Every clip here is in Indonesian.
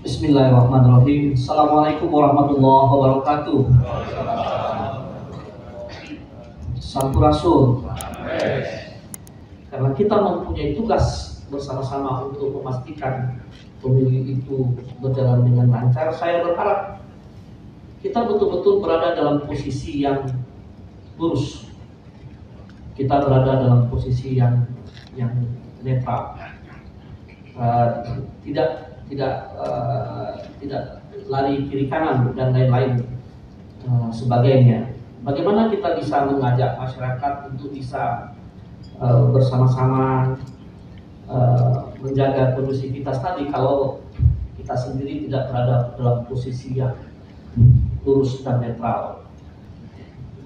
Bismillahirrahmanirrahim. Assalamualaikum warahmatullahi wabarakatuh. Sampurasun. Karena kita mempunyai tugas bersama-sama untuk memastikan pemilu itu berjalan dengan lancar, saya berharap kita betul-betul berada dalam posisi yang lurus. Kita berada dalam posisi yang netral. Tidak lari kiri kanan dan lain-lain sebagainya. Bagaimana kita bisa mengajak masyarakat untuk bisa bersama-sama menjaga kondusivitas tadi kalau kita sendiri tidak berada dalam posisi yang lurus dan netral.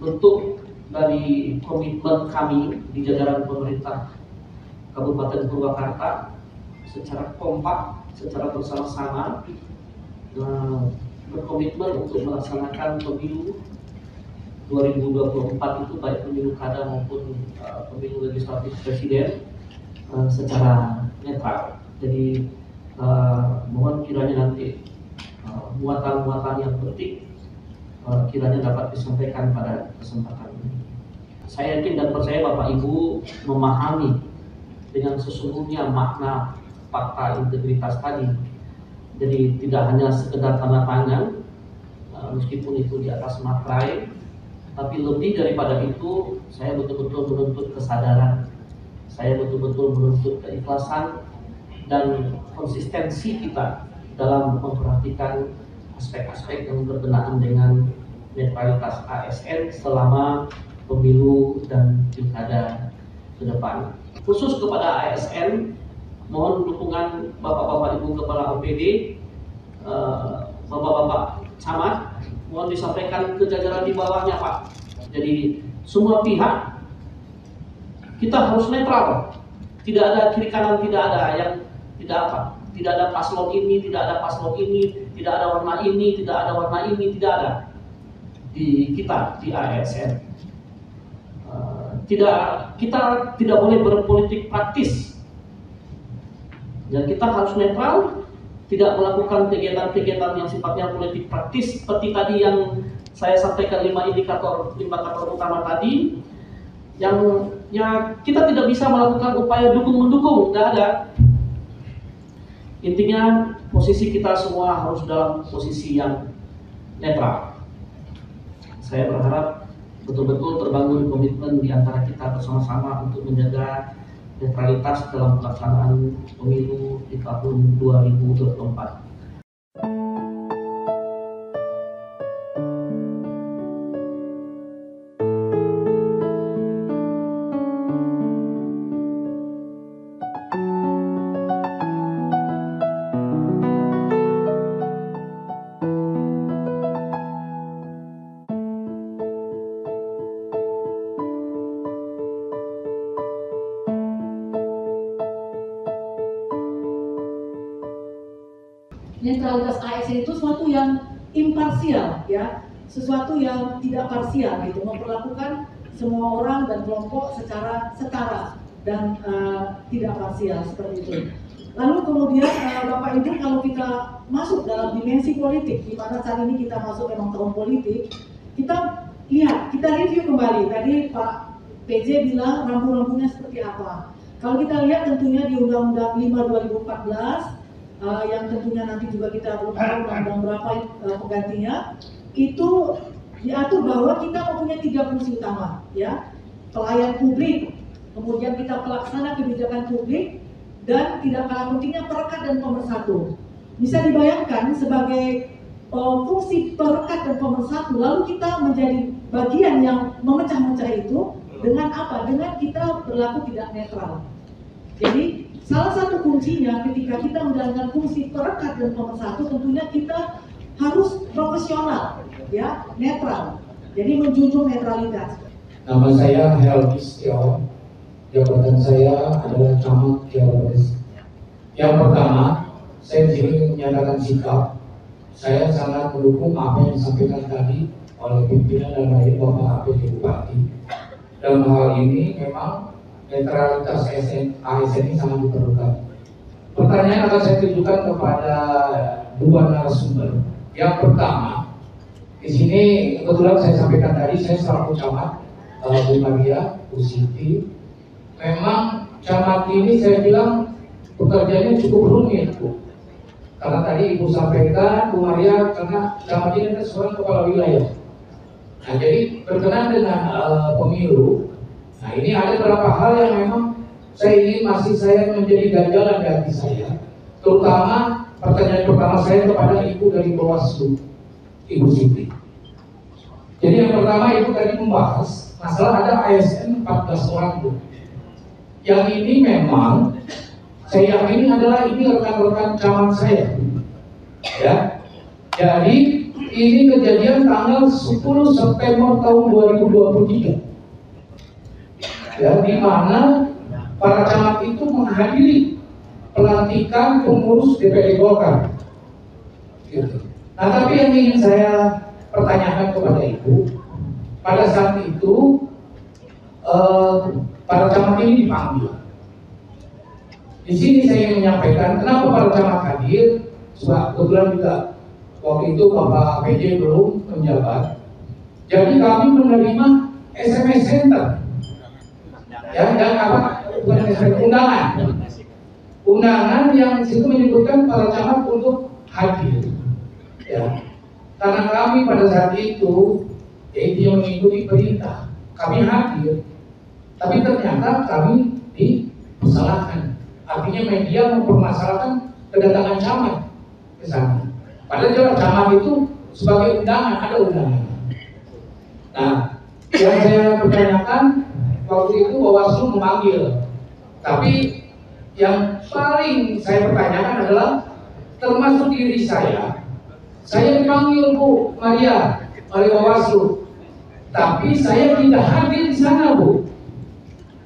Bentuk dari komitmen kami di jajaran pemerintah Kabupaten Purwakarta secara kompak, secara bersama-sama berkomitmen untuk melaksanakan pemilu 2024 itu baik pemilu kada maupun pemilu legislatif presiden secara netral. Jadi mohon kiranya nanti muatan-muatan yang penting kiranya dapat disampaikan pada kesempatan ini. Saya yakin dan percaya Bapak Ibu memahami dengan sesungguhnya makna fakta integritas tadi. Jadi tidak hanya sekedar tanda tangan, meskipun itu di atas materai, tapi lebih daripada itu, saya betul-betul menuntut kesadaran, saya betul-betul menuntut keikhlasan dan konsistensi kita dalam memperhatikan aspek-aspek yang berkenaan dengan netralitas ASN selama pemilu dan pilkada ke depan. Khusus kepada ASN, mohon dukungan Bapak-Bapak Ibu Kepala OPD, Bapak-Bapak Camat, mohon disampaikan ke jajaran di bawahnya Pak. Jadi semua pihak kita harus netral, tidak ada kiri kanan, tidak ada yang tidak ada paslon ini, tidak ada paslon ini, tidak ada warna ini, tidak ada warna ini, tidak ada di kita di ASN. Kita tidak boleh berpolitik praktis. Dan kita harus netral, tidak melakukan kegiatan-kegiatan yang sifatnya politik praktis seperti tadi yang saya sampaikan 5 indikator utama tadi, yang kita tidak bisa melakukan upaya dukung-mendukung, tidak ada. Intinya posisi kita semua harus dalam posisi yang netral. Saya berharap betul-betul terbangun komitmen di antara kita bersama-sama untuk menjaga netralitas dalam pelaksanaan pemilu di tahun 2024. Netralitas ASN itu sesuatu yang imparsial, ya, sesuatu yang tidak parsial, gitu, memperlakukan semua orang dan kelompok secara setara dan tidak parsial seperti itu. Lalu kemudian Bapak Ibu, kalau kita masuk dalam dimensi politik, di mana saat ini kita masuk memang tahun politik, kita lihat, kita review kembali. Tadi Pak PJ bilang rambu-rambunya seperti apa. Kalau kita lihat tentunya di Undang-Undang 5 2014 yang tentunya nanti juga kita belum tahu undang-undang berapa penggantinya, itu diatur bahwa kita mempunyai 3 fungsi utama, ya, pelayan publik, kemudian kita pelaksana kebijakan publik, dan tidak kalah pentingnya perekat dan pemersatu. Bisa dibayangkan sebagai fungsi perekat dan pemersatu, lalu kita menjadi bagian yang memecah-mecah itu dengan apa? Dengan kita berlaku tidak netral. Jadi salah satu kuncinya ketika kita menjalankan fungsi perekat dan pemersatu, tentunya kita harus profesional, ya, netral. Jadi menjunjung netralitas. Nama saya Helmi Setiawan, jabatan saya adalah Camat Jawa Barat. Yang pertama, saya di sini menyatakan sikap. Saya sangat mendukung apa yang disampaikan tadi oleh pimpinan dan lain Bapak APD Bupati. Dalam hal ini memang netralitas ASN ini sangat diperlukan. Pertanyaan akan saya tujukan kepada dua narasumber. Yang pertama, di sini kebetulan saya sampaikan tadi, saya selaku camat, Bu Maria, Bu Siti. Memang camat ini saya bilang pekerjaannya cukup rumit, Bu. Karena tadi Ibu sampaikan, Bu Maria, karena camat ini adalah seorang kepala wilayah. Nah, jadi berkenaan dengan pemilu, nah ini ada beberapa hal yang memang saya menjadi ganjalan di hati saya. Terutama pertanyaan pertama saya kepada Ibu dari Bawaslu, Ibu Siti. Jadi yang pertama Ibu tadi membahas masalah ada ASN 14 orang, Bu. Yang ini memang saya yakini adalah ini rekan-rekan camat saya. Ya. Jadi ini kejadian tanggal 10 September tahun 2023. Ya, di mana para camat itu menghadiri pelantikan pengurus DPD Golkar. Gitu. Nah, tapi yang ingin saya pertanyakan kepada Ibu, pada saat itu para camat ini dipanggil. Di sini saya ingin menyampaikan kenapa para camat hadir. Sebab kebetulan juga waktu itu Bapak PJ belum menjabat. Jadi kami menerima SMS center. Ya, dan apa? Bukan SMS, undangan yang situ menyebutkan para camat untuk hadir. Ya. Karena kami pada saat itu dia mengikuti perintah, kami hadir. Tapi ternyata kami dipersalahkan. Artinya media mempermasalahkan kedatangan camat ke sana. Padahal jelas camat itu sebagai undangan, ada undangan. Nah, yang saya pertanyakan waktu itu Bawaslu memanggil. Tapi yang paling saya pertanyakan adalah termasuk diri saya dipanggil Bu Maria oleh Bawaslu. Tapi saya tidak hadir di sana, Bu.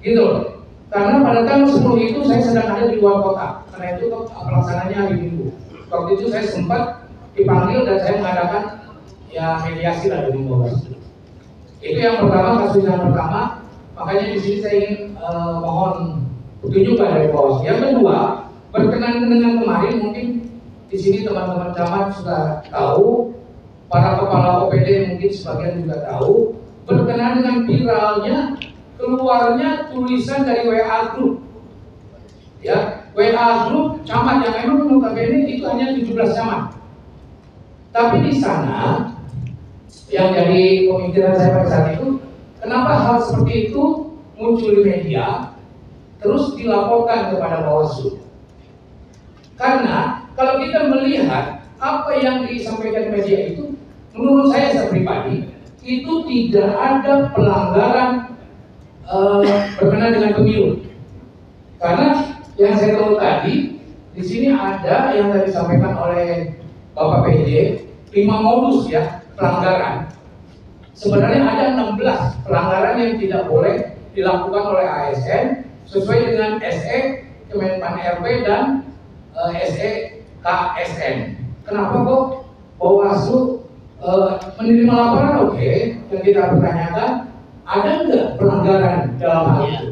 Gitu. Karena pada tanggal 10 itu saya sedang ada di luar kota. Karena itu pelaksananya hari Minggu. Waktu itu saya sempat dipanggil dan saya mengadakan ya mediasi lah dengan Bawaslu. Itu yang pertama, kasus yang pertama. Makanya di sini saya ingin mohon petunjuk dari Bawaslu. Yang kedua, berkenaan dengan kemarin mungkin di sini teman-teman camat sudah tahu, para kepala OPD mungkin sebagian juga tahu, berkenaan dengan viralnya keluarnya tulisan dari WA Group. Ya, WA Group camat yang memang notabene itu hanya 17 camat. Tapi di sana yang jadi pemikiran saya pada saat itu, kenapa hal seperti itu muncul di media terus dilaporkan kepada Bawaslu? Karena kalau kita melihat apa yang disampaikan media itu, menurut saya pribadi itu tidak ada pelanggaran berkenaan dengan pemilu. Karena yang saya tahu tadi di sini ada yang tadi disampaikan oleh Bapak PJ 5 modus ya pelanggaran. Sebenarnya ada 16 pelanggaran yang tidak boleh dilakukan oleh ASN sesuai dengan SE Kemenpan RB dan SE KSN. Kenapa kok Bawaslu menerima laporan? Oke, yang kita pertanyakan ada nggak pelanggaran dalam hal itu?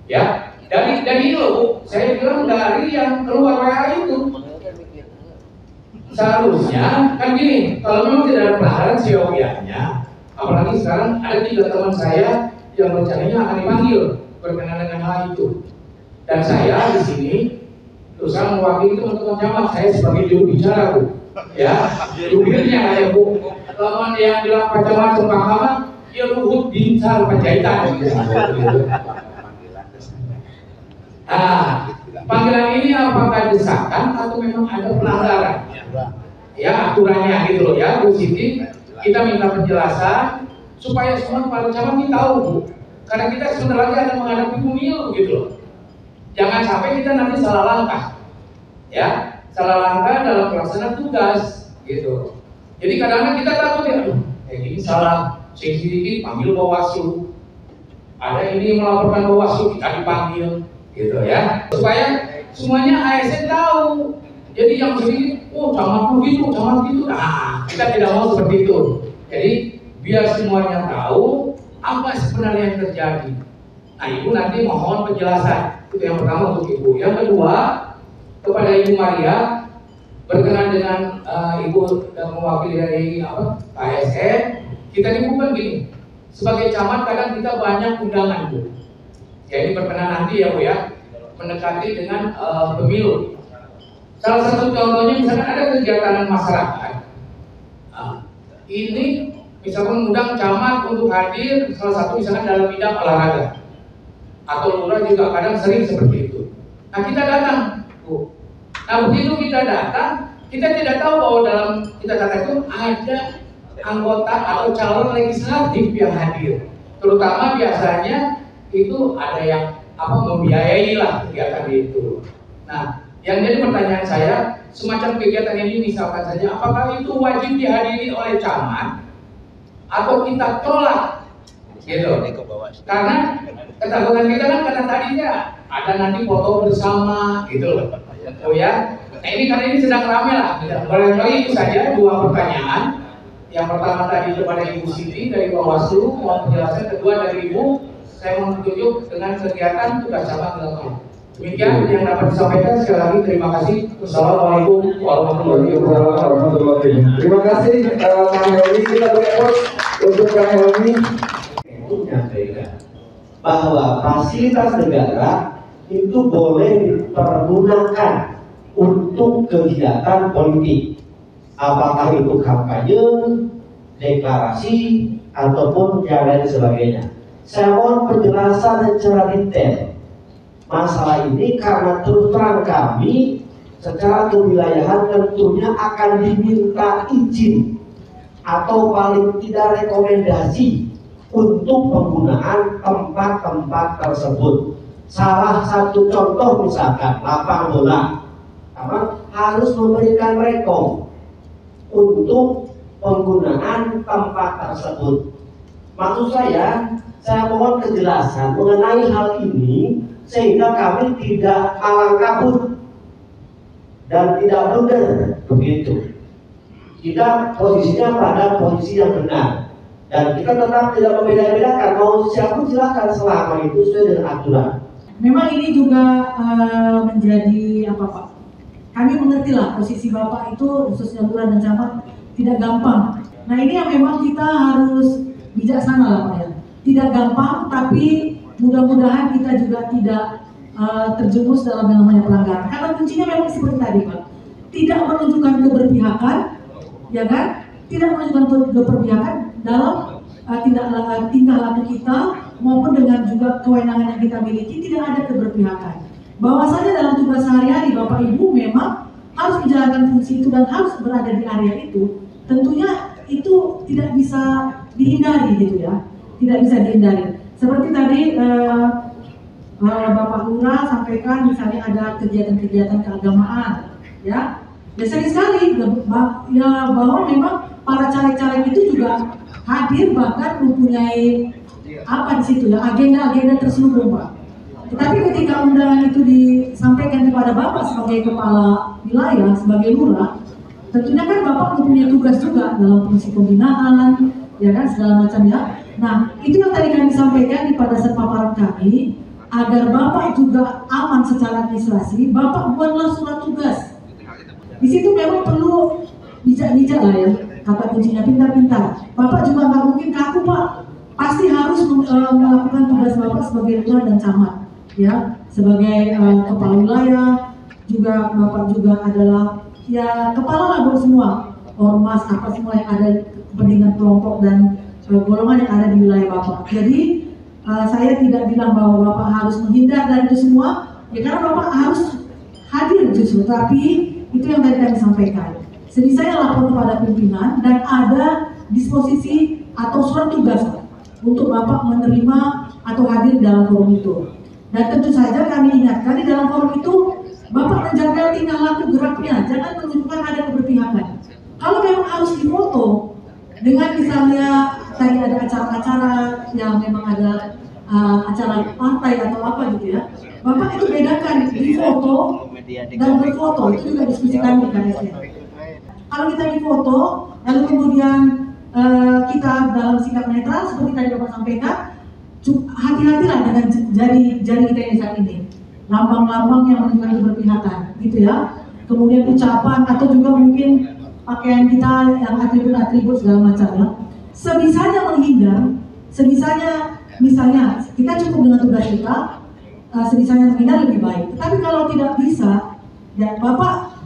Ya, dari itu saya bilang dari yang keluar WA itu. Seharusnya kan gini, kalau memang tidak ada pelanggaran siokianya, apalagi sekarang ada 3 teman saya yang rencananya akan dipanggil berkenaan dengan hal itu. Dan saya di sini berusaha mewakili teman-teman camat, saya sebagai juru bicara, Bu. Ya, jubirnya kayak Bu. Teman yang bilang macam-macam paham, ya Luhut Binsar Panjaitan. Panggilan ini apakah desakan atau memang ada pelanggaran? Ya, aturannya gitu loh ya, Bu Siti. Kita minta penjelasan supaya semua para camat kita tahu, Bu. Karena kita sebentar lagi akan menghadapi pemilu gitu loh. Jangan sampai kita nanti salah langkah. Ya, salah langkah dalam pelaksanaan tugas gitu. Jadi kadang-kadang kita takut ya, kayak gini salah sedikit panggil Bawaslu. Ada ini melaporkan Bawaslu, kita dipanggil gitu ya. Supaya semuanya ASN tahu. Jadi yang sedikit, oh camat gitu. Nah, kita tidak mau seperti itu. Jadi biar semuanya tahu apa sebenarnya yang terjadi. Nah, Ibu nanti mohon penjelasan. Itu yang pertama untuk Ibu. Yang kedua, kepada Ibu Maria berkenan dengan Ibu dan mewakili dari KSN. Kita ini bukan gini, sebagai camat kadang kita banyak undangan Bu. Ya ini berkenan nanti ya Bu ya, mendekati dengan pemilu. Salah satu contohnya misalkan ada kegiatan masyarakat. Ini misalkan mengundang camat untuk hadir, salah satu misalkan dalam bidang olahraga. Atau lurah juga kadang sering seperti itu. Nah kita datang Bu. Nah begitu kita datang, kita tidak tahu bahwa dalam kita datang itu ada anggota atau calon legislatif yang hadir. Terutama biasanya itu ada yang membiayai lah kegiatan itu. Nah, yang jadi pertanyaan saya, semacam kegiatan ini misalkan saja, apakah itu wajib dihadiri oleh camat atau kita tolak? Gitu. Karena ketakutan kita kan karena tadinya ada nanti foto bersama gitu. Oh ya. Nah ini karena ini sedang ramai lah. Barangkali itu saja dua pertanyaan. Yang pertama tadi kepada Ibu Siti dari Bawaslu, mohon penjelasan. Kedua dari Ibu, saya mau tunjuk dengan kegiatan tugas camat dilakukan. Demikian yang dapat disampaikan. Sekali lagi terima kasih. Wassalamualaikum warahmatullahi wabarakatuh. Terima kasih Kang Helmi. Kita berikut untuk Kang Helmi menyampaikan bahwa fasilitas negara itu boleh dipergunakan untuk kegiatan politik, apakah itu kampanye, deklarasi, ataupun yang lain sebagainya. Saya mohon penjelasan secara detail masalah ini karena terus terang kami secara kewilayahan tentunya akan diminta izin atau paling tidak rekomendasi untuk penggunaan tempat-tempat tersebut. Salah satu contoh misalkan lapang bola, harus memberikan rekom untuk penggunaan tempat tersebut. Maksud saya mohon kejelasan mengenai hal ini sehingga kami tidak malang kabut dan tidak blunder begitu. Kita posisinya pada posisi yang benar dan kita tetap tidak membeda-bedakan mau siapa silakan selama itu sesuai dengan aturan. Memang ini juga menjadi apa Pak? Kami mengerti lah posisi Bapak itu khususnya lurah dan camat tidak gampang. Nah ini yang memang kita harus bijaksana lah Pak ya. Tidak gampang, tapi mudah-mudahan kita juga tidak terjerumus dalam yang namanya pelanggaran. Karena kuncinya memang seperti tadi Pak, tidak menunjukkan keberpihakan, ya kan? Tidak menunjukkan keberpihakan dalam tingkah laku kita maupun dengan juga kewenangan yang kita miliki, tidak ada keberpihakan. Bahwasanya dalam tugas sehari-hari Bapak Ibu memang harus menjalankan fungsi itu dan harus berada di area itu. Tentunya itu tidak bisa dihindari gitu ya, tidak bisa dihindari. Seperti tadi Bapak Lurah sampaikan misalnya ada kegiatan-kegiatan keagamaan, ya sering sekali ya bahwa memang para caleg-caleg itu juga hadir bahkan mempunyai apa di situ ya agenda-agenda terselubung Pak. Tetapi ketika undangan itu disampaikan kepada Bapak sebagai kepala wilayah, sebagai lurah, tentunya kan Bapak mempunyai tugas juga dalam fungsi pembinaan, ya kan segala macamnya. Nah, itu yang tadi kami sampaikan pada paparan kami, agar Bapak juga aman secara administrasi, Bapak buatlah surat tugas. Di situ memang perlu bijak-bijak lah ya, kata kuncinya pintar-pintar. Bapak juga nggak mungkin kaku Pak, pasti harus melakukan tugas Bapak sebagai lurah dan camat, ya, sebagai kepala wilayah, juga Bapak juga adalah ya kepala lah buat semua ormas apa semua yang ada kepentingan kelompok dan golongan yang ada di wilayah Bapak. Jadi saya tidak bilang bahwa Bapak harus menghindar dari itu semua, ya karena Bapak harus hadir justru. Tapi itu yang tadi kami sampaikan. Jadi saya lapor kepada pimpinan dan ada disposisi atau surat tugas untuk Bapak menerima atau hadir dalam forum itu. Dan tentu saja kami ingatkan di dalam forum itu Bapak menjaga tingkah laku geraknya, jangan menunjukkan ada keberpihakan. Kalau memang harus difoto dengan misalnya tadi ada acara-acara yang memang ada acara partai atau apa gitu ya, Bapak itu bedakan di foto dan berfoto, itu juga diskusi kami di KSN. Kalau kita di foto, lalu kemudian kita dalam sikap netral seperti tadi Bapak sampaikan, hati-hatilah dengan jari kita yang saat ini, lambang-lambang yang menunjukkan keberpihakan. gitu ya. Kemudian ucapan atau juga mungkin pakaian kita yang atribut-atribut segala macam ya. Sebisanya menghindar, sebisanya misalnya kita cukup dengan tugas kita, sebisanya menghindar lebih baik. Tetapi kalau tidak bisa, ya Bapak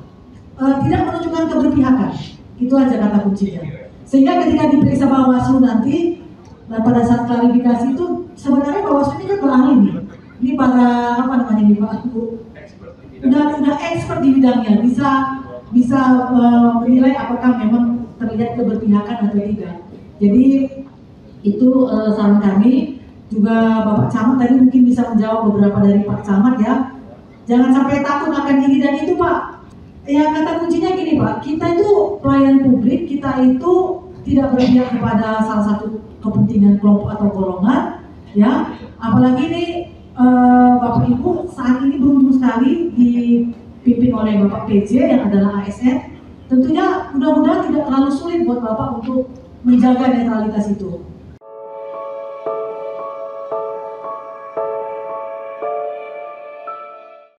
tidak menunjukkan keberpihakan. Itu aja kata kuncinya. Sehingga ketika diperiksa Bawaslu nanti, dan pada saat klarifikasi itu sebenarnya Bawaslu ini kan ahli nih. Ini para apa namanya nih Pak Bu? Udah expert di bidangnya, bisa menilai apakah memang terlihat keberpihakan atau tidak. Jadi itu saran kami. Juga Bapak Camat tadi mungkin bisa menjawab beberapa dari Pak Camat ya. Jangan sampai takut akan ini dan itu Pak. Ya kata kuncinya gini Pak, kita itu pelayan publik, kita itu tidak berpihak kepada salah satu kepentingan kelompok atau golongan, ya. Apalagi ini Bapak Ibu saat ini beruntung sekali dipimpin oleh Bapak PJ yang adalah ASN. Tentunya mudah-mudahan tidak terlalu sulit buat Bapak untuk menjaga netralitas itu.